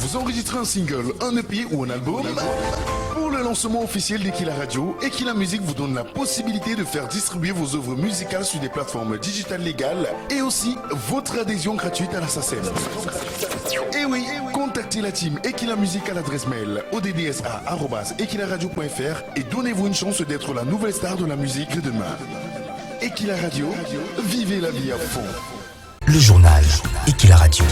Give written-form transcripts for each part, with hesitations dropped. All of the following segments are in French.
Vous enregistrez un single, un EP ou un album? Pour le lancement officiel d'Equila Radio, Equila Musique vous donne la possibilité de faire distribuer vos œuvres musicales sur des plateformes digitales légales et aussi votre adhésion gratuite à la SACEM. Et oui, contactez la team Equila Musique à l'adresse mail oddsa@equilaradio.fr et donnez-vous une chance d'être la nouvelle star de la musique de demain. Equila Radio, vivez la vie à fond. Le journal Equila Radio.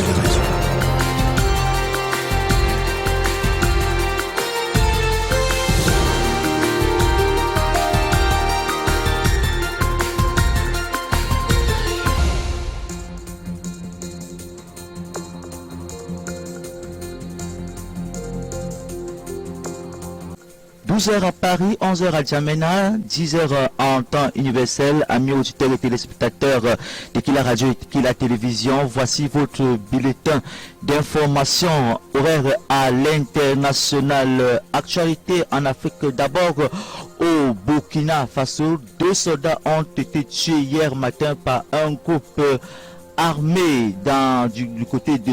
12h à Paris, 11h à Djamena, 10h en temps universel. Amis auditeurs et téléspectateurs d'Equila Radio et d'Equila Télévision, voici votre bulletin d'information horaire à l'international. Actualité en Afrique d'abord. Au Burkina Faso, 2 soldats ont été tués hier matin par un groupe armé du côté de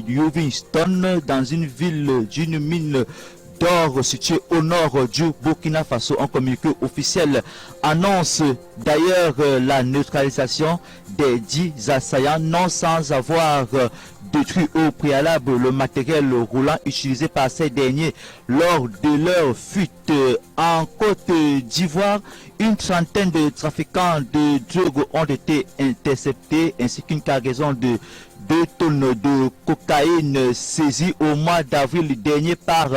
Livingstone, dans une ville d'une mine d'or situé au nord du Burkina Faso. Un communiqué officiel annonce d'ailleurs la neutralisation des 10 assaillants, non sans avoir détruit au préalable le matériel roulant utilisé par ces derniers lors de leur fuite. En Côte d'Ivoire, une trentaine de trafiquants de drogue ont été interceptés ainsi qu'une cargaison de 2 tonnes de cocaïne saisie au mois d'avril dernier par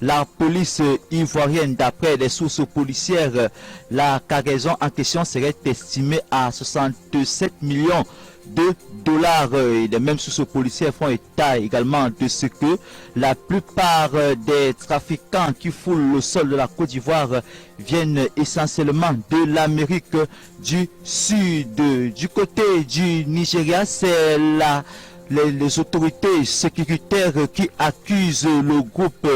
la police ivoirienne. D'après les sources policières, la cargaison en question serait estimée à 67 millions de dollars. Et les mêmes sources policières font état également de ce que la plupart des trafiquants qui foulent le sol de la Côte d'Ivoire viennent essentiellement de l'Amérique du Sud. Du côté du Nigeria, c'est les autorités sécuritaires qui accusent le groupe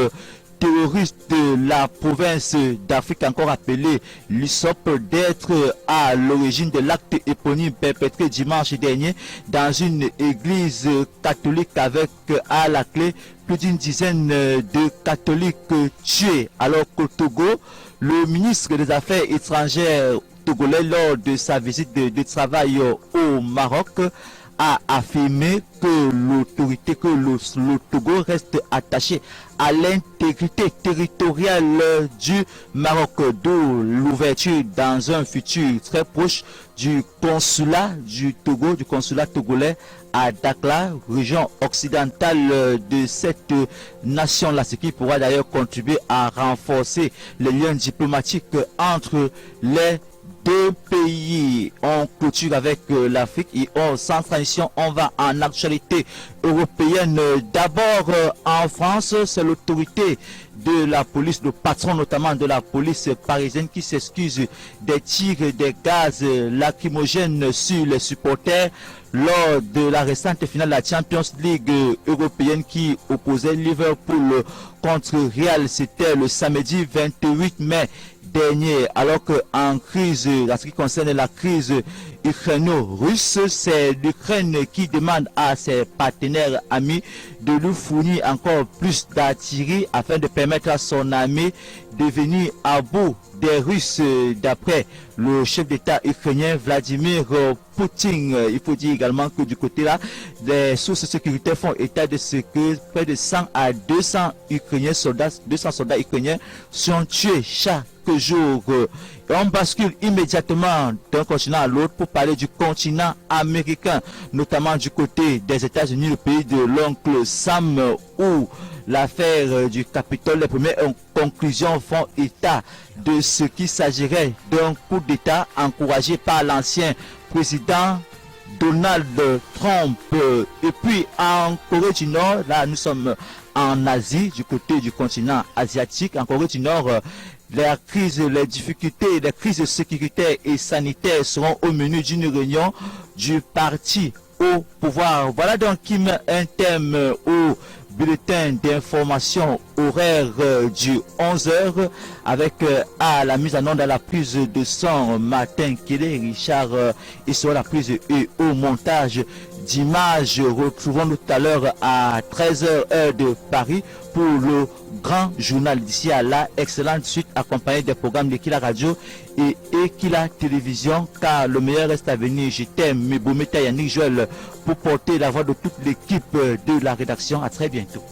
terroriste de la province d'Afrique, encore appelé l'ISOP, d'être à l'origine de l'acte éponyme perpétré dimanche dernier dans une église catholique avec à la clé plus d'une dizaine de catholiques tués. Alors qu'au Togo, le ministre des Affaires étrangères togolais, lors de sa visite de travail au Maroc, a affirmé que le Togo reste attaché à l'intégrité territoriale du Maroc, d'où l'ouverture dans un futur très proche du consulat du Togo, du consulat togolais à Dakar, région occidentale de cette nation-là, ce qui pourra d'ailleurs contribuer à renforcer les liens diplomatiques entre les 2 pays. On clôture avec l'Afrique et sans transition, on va en actualité européenne. D'abord en France, c'est l'autorité de la police, le patron notamment de la police parisienne qui s'excuse des tirs des gaz lacrymogènes sur les supporters lors de la récente finale de la Champions League européenne qui opposait Liverpool contre Real. C'était le samedi 28 mai dernier, alors qu'en crise, en ce qui concerne la crise ukraino-russe, c'est l'Ukraine qui demande à ses partenaires amis de lui fournir encore plus d'artillerie afin de permettre à son armée de venir à bout des Russes. D'après le chef d'État ukrainien Vladimir Poutine, il faut dire également que du côté là, les sources sécuritaires font état de ce que près de 100 à 200 soldats ukrainiens sont tués chaque jour. Et on bascule immédiatement d'un continent à l'autre pour parler du continent américain, notamment du côté des États-Unis, le pays de l'oncle Sam, où l'affaire du Capitole, les premières conclusions font état de ce qui s'agirait d'un coup d'État encouragé par l'ancien président Donald Trump. Et puis en Corée du Nord, là nous sommes en Asie, du côté du continent asiatique. En Corée du Nord, les crises, les difficultés, les crises sécuritaires et sanitaires seront au menu d'une réunion du parti au pouvoir. Voilà donc qui met un thème au bulletin d'information horaire du 11h avec à la mise en onde à la prise de son Martin Kelly, Richard et sur la prise et au montage d'images. Retrouvons-nous tout à l'heure à 13h heure de Paris pour le grand journal. D'ici à là, excellente suite accompagnée des programmes d'Ekila Radio et Ekila Télévision, car le meilleur reste à venir. Je t'aime, mes beaux Yannick Joël, pour porter la voix de toute l'équipe de la rédaction. À très bientôt.